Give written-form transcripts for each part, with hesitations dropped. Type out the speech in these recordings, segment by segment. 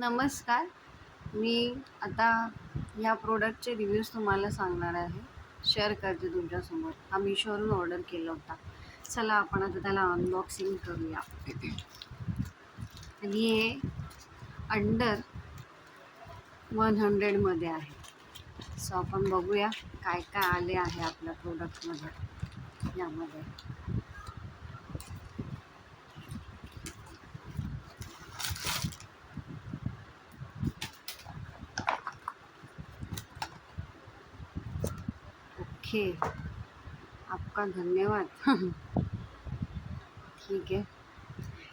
नमस्कार. मी आता ह्या प्रोडक्टचे रिव्ह्यूज तुम्हाला सांगणार आहे. शेअर करते तुमच्यासमोर. हा Meeshoवरून ऑर्डर केला होता. चला आपण आता त्याला अनबॉक्सिंग करूया. आणि हे अंडर 100मध्ये आहे. सो आपण बघूया काय काय आले आहे आपल्या प्रोडक्टमध्ये यामध्ये. ओके, आपका धन्यवाद. ठीक आहे.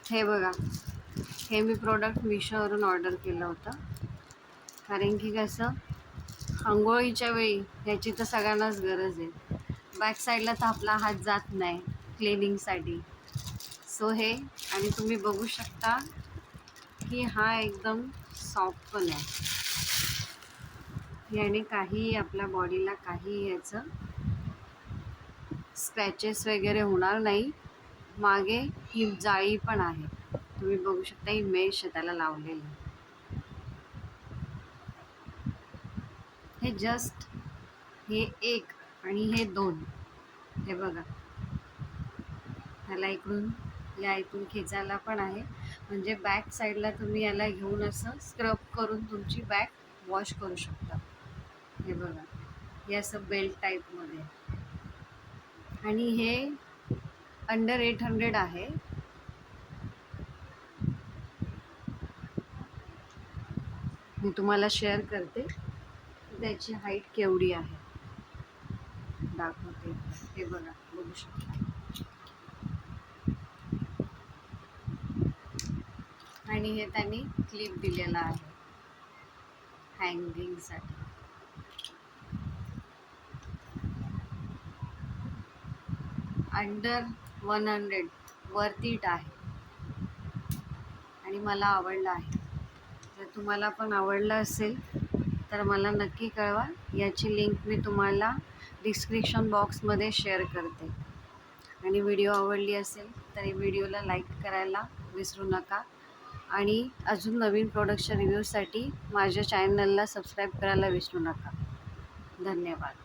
हे बघा, हे मी प्रोडक्ट Meeshoवरून ऑर्डर केलं होतं. कारण की कसं, अंघोळीच्या वेळी ह्याची तर सगळ्यांनाच गरज आहे. बॅक साईडला तर आपला हात जात नाही क्लिनिंगसाठी. सो हे, आणि तुम्ही बघू शकता की हा एकदम सॉफ्ट पण आहे. याने काही आपल्या बॉडीला काही याचं स्क्रॅचेस वगैरे होणार नाही. मागे ही जाळी पण आहे, तुम्ही बघू शकता. ही मेश त्याला लावलेली. हे जस्ट हे एक आणि हे दोन, हे बघा. ह्याला इकडून इथून खेचायला पण आहे. म्हणजे बॅक साईडला तुम्ही याला घेऊन असं स्क्रब करून तुमची बॅक वॉश करू शकता. हे बघा, हे असं बेल्ट टाईपमध्ये. आणि हे अंडर 800 आहे. मी तुम्हाला शेअर करते त्याची हाईट केवढी आहे, दाखवते. हे बघा, बघू शकता. आणि हे त्यांनी क्लिप दिलेला आहे हँगिंगसाठी. अंडर 100 वर्थ इट आहे आणि मला आवडलं आहे. जर तुम्हाला पण आवडलं असेल तर मला नक्की कळवा. याची लिंक मी तुम्हाला डिस्क्रिप्शन बॉक्समध्ये शेअर करते. आणि व्हिडिओ आवडली असेल तर व्हिडिओला लाईक करायला विसरू नका. आणि अजून नवीन प्रोडक्टच्या रिव्ह्यूसाठी माझ्या चॅनलला सबस्क्राईब करायला विसरू नका. धन्यवाद.